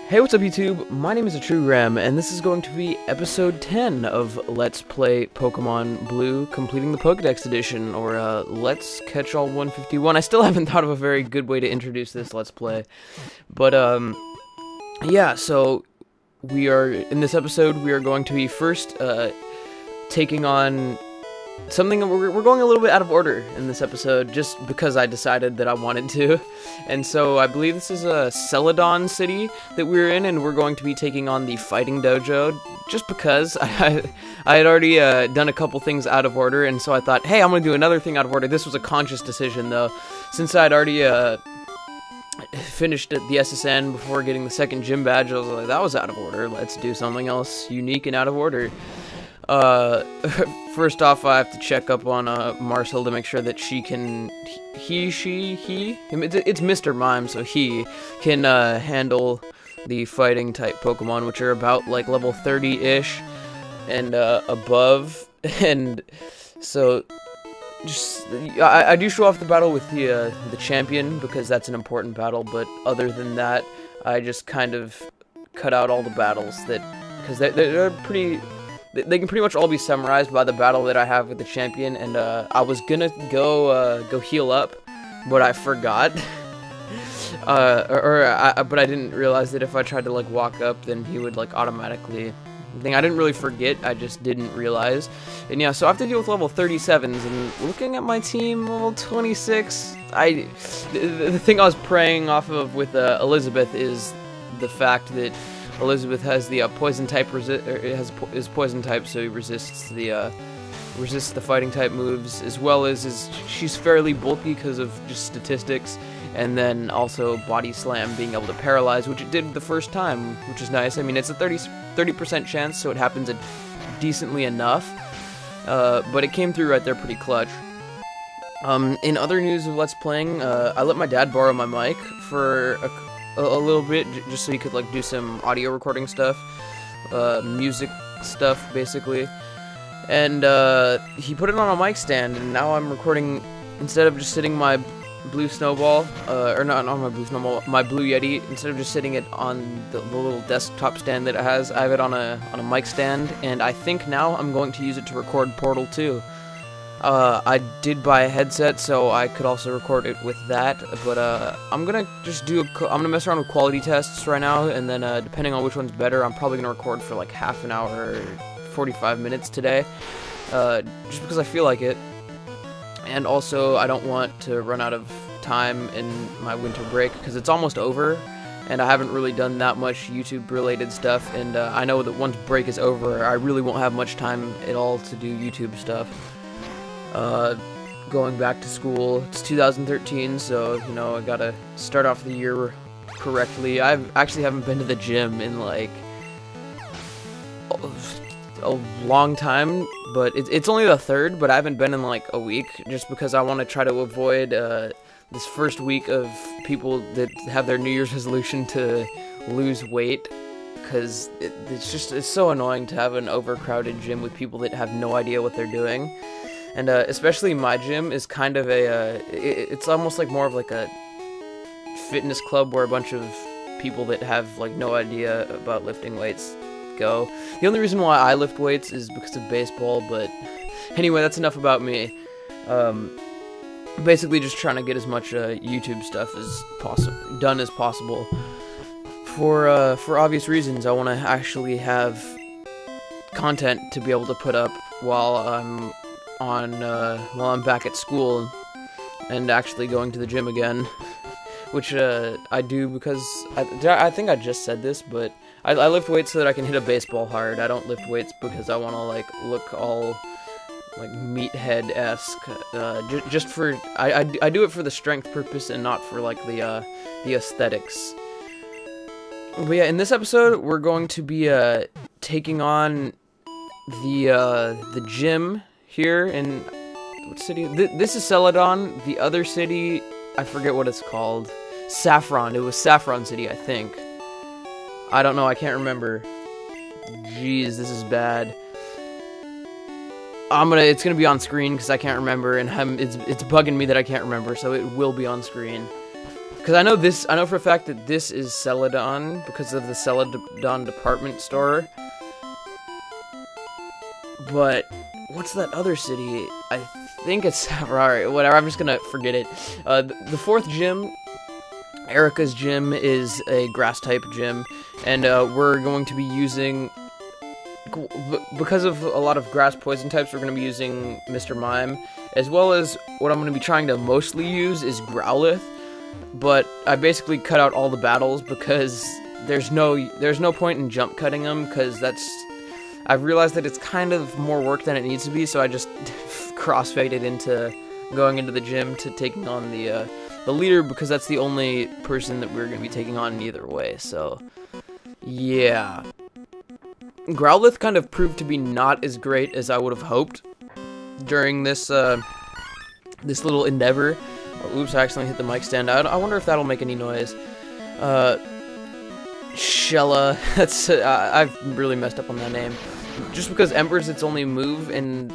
Hey, what's up YouTube? My name is Atrugram, and this is going to be episode 10 of Let's Play Pokemon Blue, completing the Pokedex edition, or Let's Catch All 151. I still haven't thought of a very good way to introduce this Let's Play, but yeah, so in this episode, we are going to be first taking on something. We're going a little bit out of order in this episode, just because I decided that I wanted to. And so I believe this is a Celadon city that we're in, and we're going to be taking on the fighting dojo, just because I had already done a couple things out of order, and so I thought, hey, I'm going to do another thing out of order. This was a conscious decision, though, since I'd already finished the SSN before getting the second gym badge. I was like, that was out of order. Let's do something else unique and out of order. First off, I have to check up on Marcel to make sure that she can, it's Mr. Mime, so he can handle the fighting type Pokemon, which are about like level 30-ish and above. And so just I do show off the battle with the champion, because that's an important battle, but other than that, I just kind of cut out all the battles because they're pretty. They can pretty much all be summarized by the battle that I have with the champion, and I was gonna go heal up, but I forgot. But I didn't realize that if I tried to like walk up, then he would like automatically. I didn't really forget, I just didn't realize. And yeah, so I have to deal with level 37s, and looking at my team, level 26, the thing I was preying off of with Elizabeth is the fact that Elizabeth has the poison type, is poison type, so he resists the fighting type moves, as well as she's fairly bulky because of just statistics, and then also body slam being able to paralyze, which it did the first time, which is nice. I mean, it's a 30% chance, so it happens decently enough, but it came through right there pretty clutch. In other news of Let's Playing, I let my dad borrow my mic for a little bit, just so he could like do some audio recording stuff, music stuff basically, and he put it on a mic stand, and now I'm recording, instead of just sitting my blue snowball, or not my blue snowball, my blue Yeti, instead of just sitting it on the little desktop stand that it has, I have it on a mic stand, and I think now I'm going to use it to record Portal 2. I did buy a headset, so I could also record it with that, but I'm gonna just I'm gonna mess around with quality tests right now, and then depending on which one's better, I'm probably gonna record for like half an hour or 45 minutes today, just because I feel like it, and also I don't want to run out of time in my winter break, because it's almost over, and I haven't really done that much YouTube related stuff, and I know that once break is over, I really won't have much time at all to do YouTube stuff. Going back to school, it's 2013, so, you know, I gotta start off the year correctly. I actually haven't been to the gym in, like, a long time, but it's only the 3rd, but I haven't been in, like, a week, just because I want to try to avoid, this first week of people that have their New Year's resolution to lose weight, because it's so annoying to have an overcrowded gym with people that have no idea what they're doing. And especially my gym is kind of it's almost like more of like a fitness club where a bunch of people that have like no idea about lifting weights go. The only reason why I lift weights is because of baseball, but anyway, that's enough about me. Basically just trying to get as much YouTube stuff as done as possible. For obvious reasons, I want to actually have content to be able to put up while I'm back at school and actually going to the gym again, which I do because I think I just said this, but I lift weights so that I can hit a baseball hard. I don't lift weights because I want to like look all like meathead-esque. Just for I do it for the strength purpose and not for like the aesthetics. But yeah, in this episode we're going to be taking on the gym here in, what city? This is Celadon. The other city, I forget what it's called. Saffron. It was Saffron City, I think. I don't know, I can't remember. Jeez, this is bad. It's gonna be on screen because I can't remember, and it's bugging me that I can't remember, so it will be on screen. because I know for a fact that this is Celadon because of the Celadon department store. But what's that other city? I think it's Saffron. Whatever. I'm just gonna forget it. The fourth gym, Erica's gym, is a grass type gym, and we're going to be using, because of a lot of grass poison types, we're going to be using Mr. Mime, as well as what I'm going to be trying to mostly use is Growlithe. But I basically cut out all the battles because there's no point in jump cutting them, because I've realized that it's kind of more work than it needs to be, so I just crossfaded into going into the gym to taking on the leader, because that's the only person that we're going to be taking on either way. So yeah, Growlithe kind of proved to be not as great as I would have hoped during this this little endeavor. Oh, oops, I accidentally hit the mic stand. I wonder if that'll make any noise. Shella, that's I've really messed up on that name. Just because Ember's its only move, and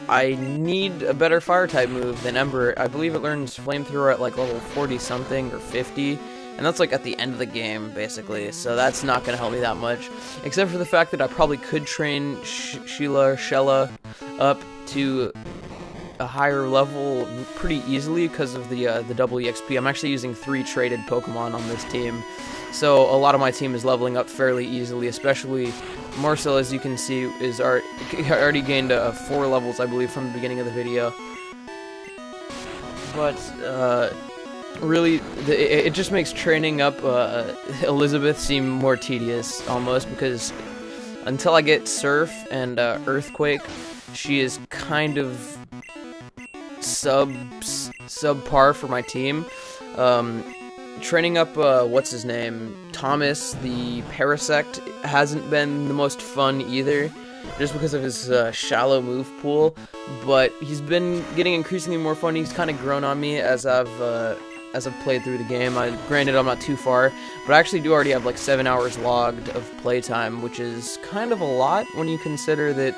I need a better fire type move than Ember. I believe it learns Flamethrower at like level 40 something or 50, and that's like at the end of the game basically. So that's not gonna help me that much, except for the fact that I probably could train Shella up to a higher level pretty easily because of the double EXP. I'm actually using 3 traded Pokemon on this team, so a lot of my team is leveling up fairly easily, especially Marcel, as you can see, is already gained 4 levels, I believe, from the beginning of the video. But really, it just makes training up Elizabeth seem more tedious, almost, because until I get Surf and Earthquake, she is kind of subpar for my team. Training up, what's his name, Thomas, the Parasect, hasn't been the most fun either, just because of his shallow move pool, but he's been getting increasingly more fun. He's kind of grown on me as I've played through the game. Granted, I'm not too far, but I actually do already have like 7 hours logged of playtime, which is kind of a lot when you consider that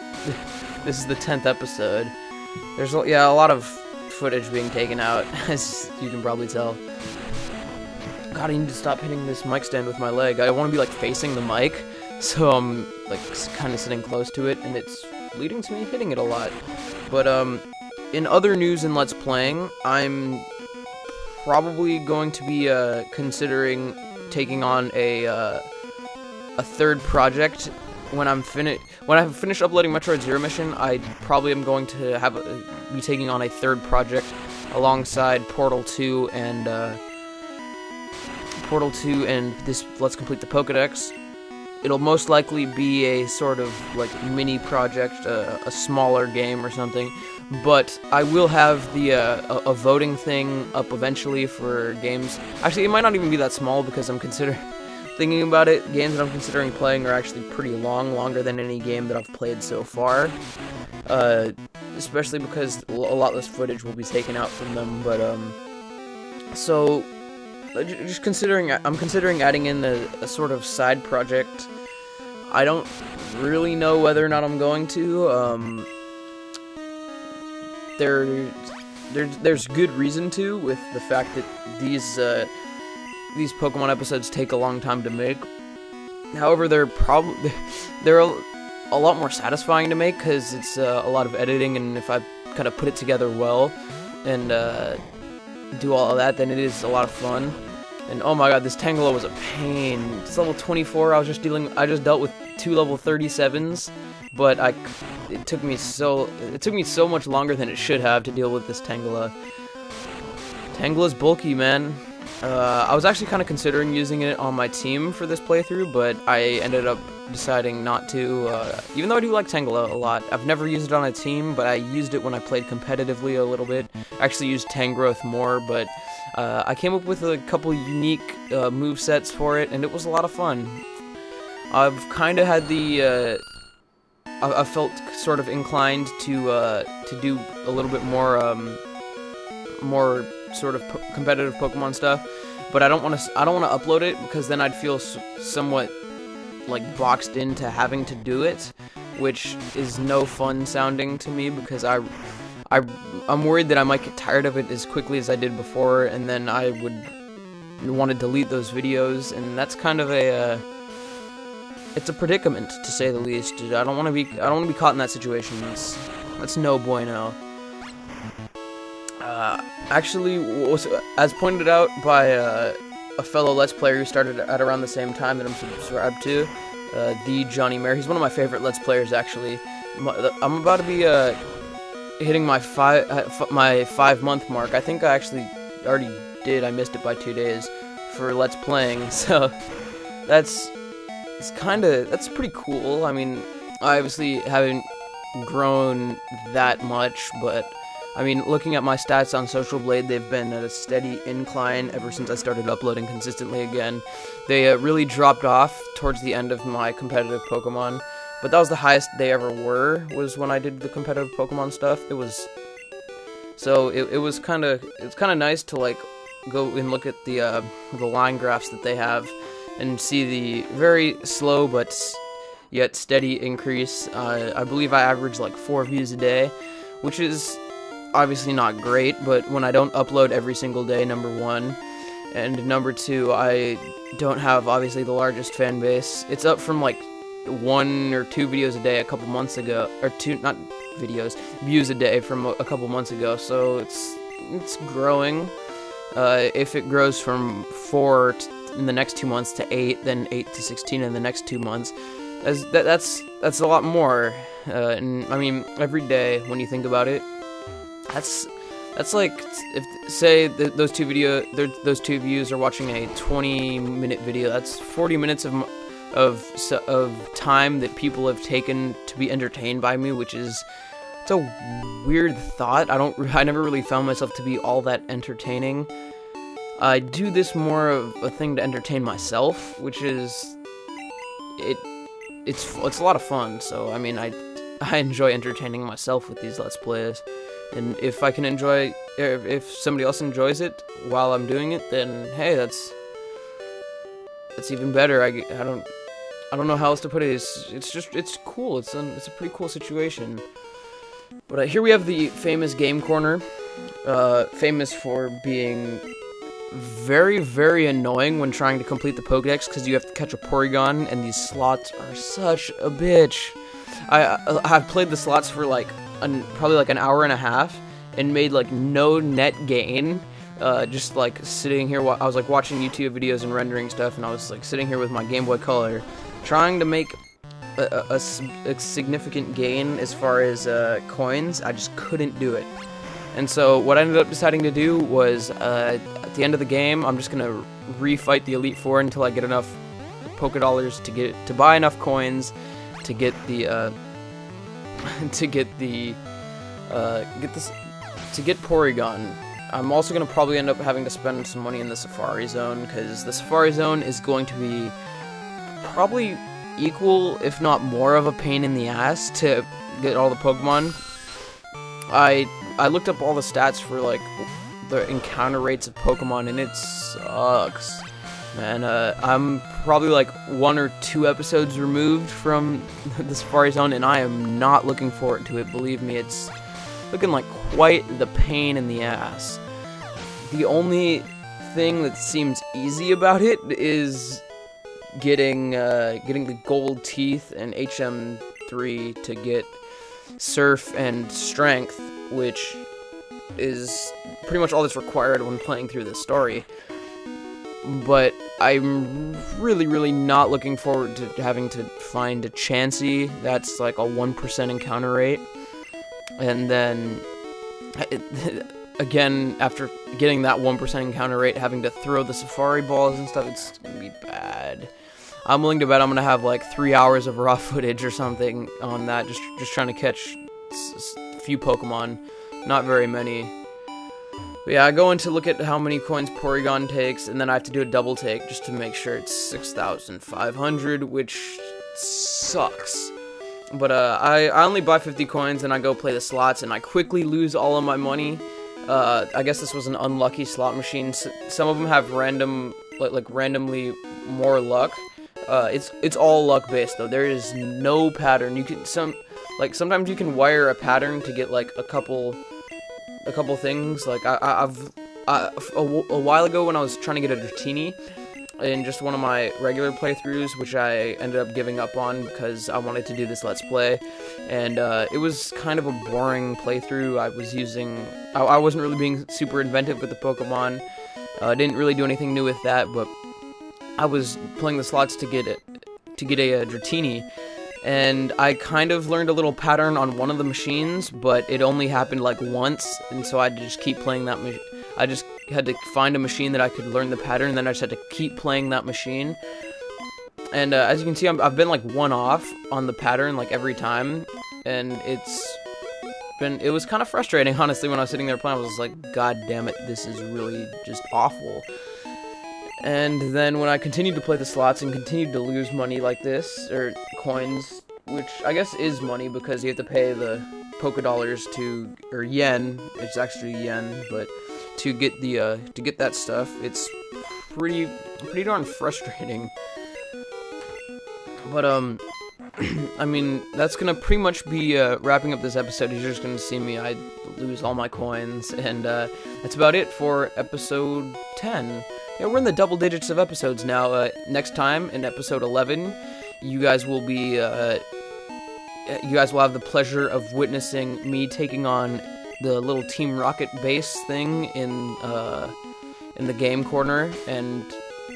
this is the 10th episode. There's a lot of footage being taken out, as you can probably tell. God, I need to stop hitting this mic stand with my leg. I want to be like facing the mic, so I'm like kind of sitting close to it, and it's leading to me hitting it a lot. But in other news in Let's Playing, I'm probably going to be considering taking on a third project when I've finished uploading Metroid Zero Mission. I probably am going to be taking on a third project alongside Portal 2 and this Let's Complete the Pokedex. It'll most likely be a sort of like mini project, a smaller game or something, but I will have the a voting thing up eventually for games. Actually, it might not even be that small, because I'm thinking about it, games that I'm considering playing are actually pretty longer than any game that I've played so far, especially because a lot less footage will be taken out from them. But so just I'm considering adding in a sort of side project. I don't really know whether or not I'm going to. There's good reason to, with the fact that these Pokemon episodes take a long time to make. However, they're a lot more satisfying to make, because it's a lot of editing, and if I kind of put it together well and do all of that, then it is a lot of fun. And oh my god, this Tangela was a pain. It's level 24. I just dealt with 2 level 37s, but it took me so much longer than it should have to deal with this Tangela. Tangela's bulky, man. I was actually kind of considering using it on my team for this playthrough, but I ended up deciding not to, even though I do like Tangela a lot. I've never used it on a team, but I used it when I played competitively a little bit. I actually used Tangrowth more, but I came up with a couple unique movesets for it, and it was a lot of fun. I've kind of had the, I felt sort of inclined to do a little bit more sort of competitive Pokemon stuff, but I don't want to upload it, because then I'd feel somewhat like boxed into having to do it, which is no fun sounding to me, because I'm worried that I might get tired of it as quickly as I did before, and then I would want to delete those videos, and that's kind of a it's a predicament, to say the least. I don't want to be caught in that situation. That's no bueno. Actually, as pointed out by a fellow Let's Player who started at around the same time that I'm subscribed to, the Johnny Mare. He's one of my favorite Let's Players, actually. I'm about to be hitting my 5-month mark. I think I actually already did. I missed it by 2 days for Let's Playing, so that's pretty cool. I mean, I obviously haven't grown that much, but I mean, looking at my stats on Social Blade, they've been at a steady incline ever since I started uploading consistently again. They really dropped off towards the end of my competitive Pokemon, but that was the highest they ever were, was when I did the competitive Pokemon stuff. It was kind of nice to like go and look at the line graphs that they have and see the very slow but yet steady increase. I believe I average like 4 views a day, which is obviously not great, but when I don't upload every single day, number one, and number two, I don't have obviously the largest fan base. It's up from like 1 or 2 videos a day a couple months ago, or views a day from a couple months ago, so it's growing. If it grows from 4 in the next 2 months to 8, then 8 to 16 in the next 2 months, that's a lot more. And I mean, every day when you think about it, that's like, if say those two views are watching a 20-minute video, that's 40 minutes of time that people have taken to be entertained by me, which is, it's a weird thought. I never really found myself to be all that entertaining. I do this more of a thing to entertain myself, which is, it's a lot of fun. So I mean, I enjoy entertaining myself with these Let's Plays, and if I can enjoy, if somebody else enjoys it while I'm doing it, then hey, that's even better. I don't know how else to put it. It's cool. It's a pretty cool situation. But here we have the famous Game Corner, famous for being very, very annoying when trying to complete the Pokedex, because you have to catch a Porygon, and these slots are such a bitch. I've played the slots for like probably like an hour and a half, and made like no net gain. Just like sitting here, I was like watching YouTube videos and rendering stuff, and I was like sitting here with my Game Boy Color, trying to make a significant gain as far as coins. I just couldn't do it. And so what I ended up deciding to do was, at the end of the game, I'm just gonna refight the Elite Four until I get enough Pokedollars to buy enough coins to get the Porygon. I'm also gonna probably end up having to spend some money in the Safari Zone, because the Safari Zone is going to be probably equal, if not more, of a pain in the ass to get all the Pokemon. I looked up all the stats for like the encounter rates of Pokemon, and it sucks, man. I'm probably like 1 or 2 episodes removed from the Safari Zone, and I am not looking forward to it. Believe me, it's looking like quite the pain in the ass. The only thing that seems easy about it is getting the gold teeth and HM3 to get Surf and Strength, which is pretty much all that's required when playing through this story. But I'm really, really not looking forward to having to find a Chansey. That's like a 1% encounter rate. And then, again, after getting that 1% encounter rate, having to throw the Safari balls and stuff, it's gonna be bad. I'm willing to bet I'm gonna have like 3 hours of raw footage or something on that, just trying to catch a few Pokemon, not very many. But yeah, I go in to look at how many coins Porygon takes, and then I have to do a double take just to make sure it's 6,500, which sucks. But I only buy 50 coins, and I go play the slots, and I quickly lose all of my money. I guess this was an unlucky slot machine. Some of them have randomly more luck. It's all luck based though. There is no pattern. You can sometimes you can wire a pattern to get like a couple things. Like a while ago when I was trying to get a Dratini in just one of my regular playthroughs, which I ended up giving up on because I wanted to do this Let's Play, and it was kind of a boring playthrough. I wasn't really being super inventive with the Pokemon. Didn't really do anything new with that, but I was playing the slots to get a Dratini, and I kind of learned a little pattern on one of the machines, but it only happened like once, and so I had to just keep playing that machine. I just had to find a machine that I could learn the pattern, and then I just had to keep playing that machine. And as you can see, I've been like one off on the pattern like every time, and it was kind of frustrating, honestly, when I was sitting there playing. I was like, God damn it, this is really just awful. And then when I continued to play the slots and continued to lose money like this, or coins, which I guess is money because you have to pay the pokedollars or yen, it's actually yen, but to get that stuff, it's pretty darn frustrating. But I mean, that's gonna pretty much be wrapping up this episode. You're just gonna see me, I lose all my coins, and that's about it for episode 10. Yeah, we're in the double digits of episodes now. Next time, in episode 11, you guys will have the pleasure of witnessing me taking on the little Team Rocket base thing in the game corner, and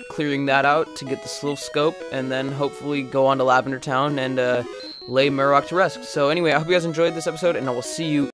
clearing that out to get the Slow Scope, and then hopefully go on to Lavender Town and lay Marowak to rest. So anyway, I hope you guys enjoyed this episode, and I will see you